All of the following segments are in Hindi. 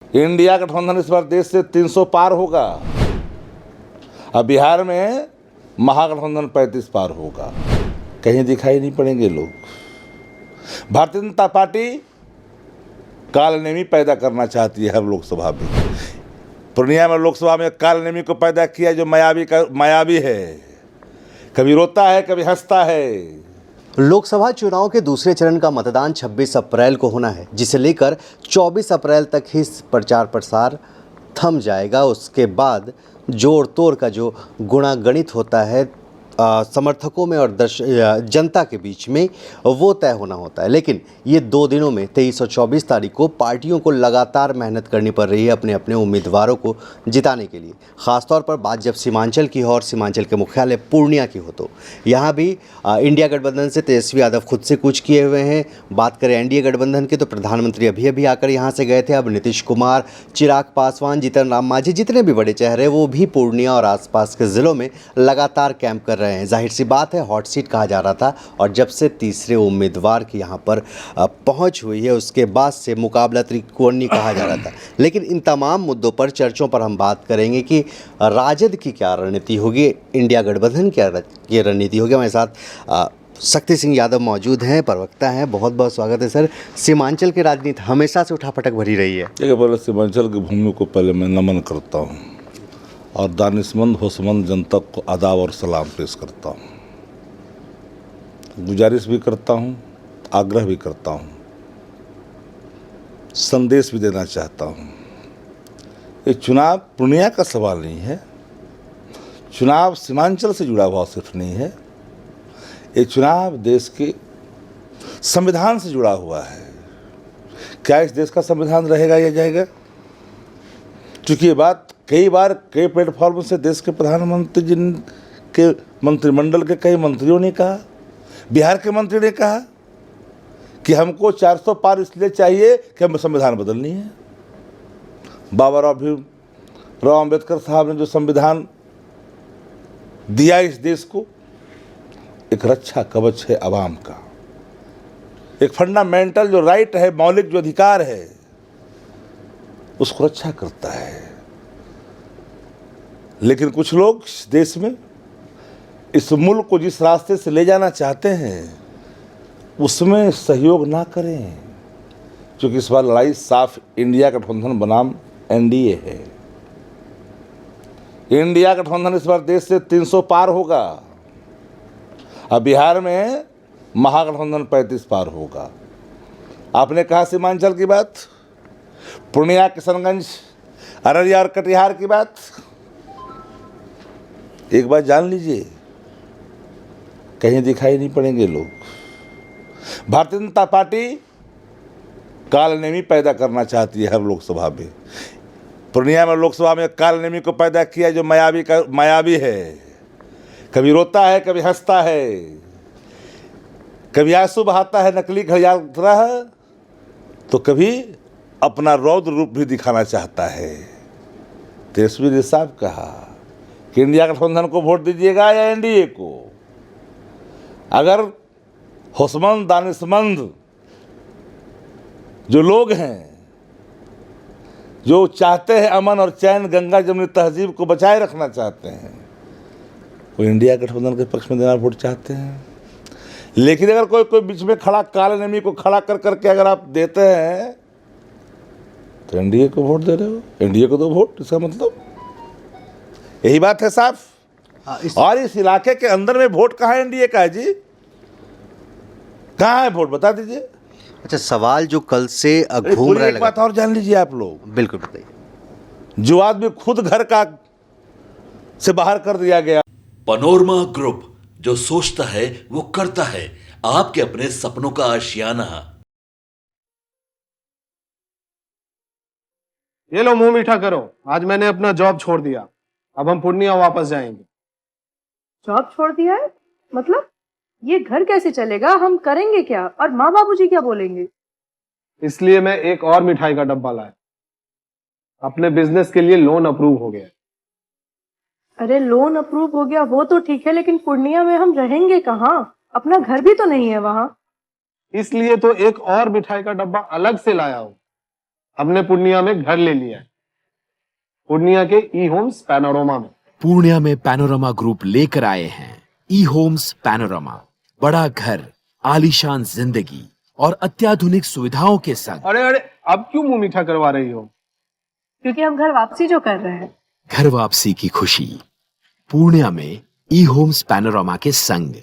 इंडिया गठबंधन इस बार देश से 300 पार होगा। अब बिहार में महागठबंधन 35 पार होगा। कहीं दिखाई नहीं पड़ेंगे लोग। भारतीय जनता पार्टी कालनेमी पैदा करना चाहती है हर लोकसभा में। पूर्णिया में लोकसभा में कालनेमी को पैदा किया जो मायावी है, कभी रोता है कभी हंसता है। लोकसभा चुनाव के दूसरे चरण का मतदान 26 अप्रैल को होना है, जिसे लेकर 24 अप्रैल तक ही प्रचार प्रसार थम जाएगा। उसके बाद जोड़ तोड़ का जो गुणागणित होता है समर्थकों में और जनता के बीच में, वो तय होना होता है। लेकिन ये 2 दिनों में 23 और 24 तारीख को पार्टियों को लगातार मेहनत करनी पड़ रही है अपने अपने उम्मीदवारों को जिताने के लिए। ख़ासतौर पर बात जब सीमांचल की हो और सीमांचल के मुख्यालय पूर्णिया की हो, तो यहाँ भी इंडिया गठबंधन से तेजस्वी यादव खुद से कूच किए हुए हैं। बात करें एनडीए गठबंधन की, तो प्रधानमंत्री अभी आकर यहाँ से गए थे। अब नीतीश कुमार, चिराग पासवान, जीतन राम मांझी, जितने भी बड़े चेहरे वो भी पूर्णिया और आसपास के ज़िलों में लगातार कैंप कर रहे हैं। जाहिर सी बात है, हॉट सीट कहा जा रहा था, और जब से तीसरे उम्मीदवार की यहाँ पर पहुँच हुई है, उसके बाद से मुकाबला त्रिकोणीय कहा जा रहा था। लेकिन इन तमाम मुद्दों पर, चर्चों पर हम बात करेंगे कि राजद की क्या रणनीति होगी, इंडिया गठबंधन की रणनीति होगी। हमारे साथ शक्ति सिंह यादव मौजूद हैं, प्रवक्ता हैं। बहुत बहुत स्वागत है सर। सीमांचल की राजनीति हमेशा से उठापटक भरी रही है। देखिए, पहले सीमांचल की भूमि को पहले मैं नमन करता हूँ और दानिशमंद होशमंद जनता को आदाब और सलाम पेश करता हूँ। गुजारिश भी करता हूँ, आग्रह भी करता हूँ, संदेश भी देना चाहता हूँ। ये चुनाव पूर्णिया का सवाल नहीं है, चुनाव सीमांचल से जुड़ा हुआ सिर्फ नहीं है, ये चुनाव देश के संविधान से जुड़ा हुआ है। क्या इस देश का संविधान रहेगा या जाएगा? क्योंकि ये बात कई बार कई प्लेटफॉर्म से देश के प्रधानमंत्री जिनके मंत्रिमंडल के कई मंत्रियों ने कहा, बिहार के मंत्री ने कहा कि हमको 400 पार इसलिए चाहिए कि हमें संविधान बदलनी है। बाबा राव अम्बेडकर साहब ने जो संविधान दिया इस देश को, एक रक्षा कवच है आवाम का, एक फंडामेंटल जो राइट है, मौलिक जो अधिकार है, उसको रक्षा करता है। लेकिन कुछ लोग इस देश में इस मुल्क को जिस रास्ते से ले जाना चाहते हैं उसमें सहयोग ना करें, क्योंकि इस बार लड़ाई साफ इंडिया गठबंधन बनाम एनडीए है। इंडिया गठबंधन इस बार देश से 300 पार होगा। अब बिहार में महागठबंधन 35 पार होगा। आपने कहा सीमांचल की बात, पूर्णिया, किशनगंज, अररिया और कटिहार की बात, एक बात जान लीजिए, कहीं दिखाई नहीं पड़ेंगे लोग। भारतीय जनता पार्टी कालनेमी पैदा करना चाहती है हर लोकसभा में। पूर्णिया में लोकसभा में कालनेमी को पैदा किया जो मायावी है, कभी रोता है कभी हंसता है, कभी आंसू बहाता है नकली घड़ियाल की तरह, तो कभी अपना रौद्र रूप भी दिखाना चाहता है। तेजस्वी ने साहब कहा कि इंडिया गठबंधन को वोट दीजिएगा या एनडीए को। अगर होशमंद दानिशमंद जो लोग हैं, जो चाहते हैं अमन और चैन, गंगा जमुनी तहजीब को बचाए रखना चाहते हैं, वो इंडिया गठबंधन के पक्ष में देना वोट चाहते हैं। लेकिन अगर कोई बीच में खड़ा कालनेमी को खड़ा कर करके अगर आप देते हैं तो एनडीए को वोट दे रहे हो, एनडीए को दो वोट, इसका मतलब यही बात है साफ। और इस इलाके के अंदर में वोट कहाँ है एनडीए का है जी? कहाँ है वोट, बता दीजिए। अच्छा, सवाल जो कल से घूम रहा है, एक बात और जान लीजिए आप लोग। बिल्कुल बताइए। जो आदमी खुद घर का से बाहर कर दिया गया। पनोरमा ग्रुप, जो सोचता है वो करता है, आपके अपने सपनों का आशियाना। ये लो, मुंह मीठा करो। आज मैंने अपना जॉब छोड़ दिया, अब हम पूर्णिया वापस जाएंगे। जॉब छोड़ दिया है? मतलब ये घर कैसे चलेगा? हम करेंगे क्या? और माँ बाबूजी क्या बोलेंगे? इसलिए मैं एक और मिठाई का डब्बा लाया। अपने बिजनेस के लिए लोन अप्रूव हो गया। अरे लोन अप्रूव हो गया वो तो ठीक है, लेकिन पूर्णिया में हम रहेंगे कहाँ? अपना घर भी तो नहीं है वहाँ। इसलिए तो एक और मिठाई का डब्बा अलग से लाया हूँ। हमने पूर्णिया में घर ले लिया है, पूर्णिया के ई होम्स पैनोरमा में। पूर्णिया में पैनोरमा ग्रुप लेकर आए हैं ई होम्स पैनोरमा। बड़ा घर, आलीशान जिंदगी और अत्याधुनिक सुविधाओं के संग। अरे अरे, अब क्यों मुंह मीठा करवा रही हो? क्योंकि हम घर वापसी जो कर रहे हैं। घर वापसी की खुशी पूर्णिया में ई होम्स पैनोरमा के संग।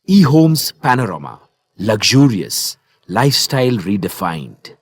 E Homes Panorama, luxurious lifestyle redefined.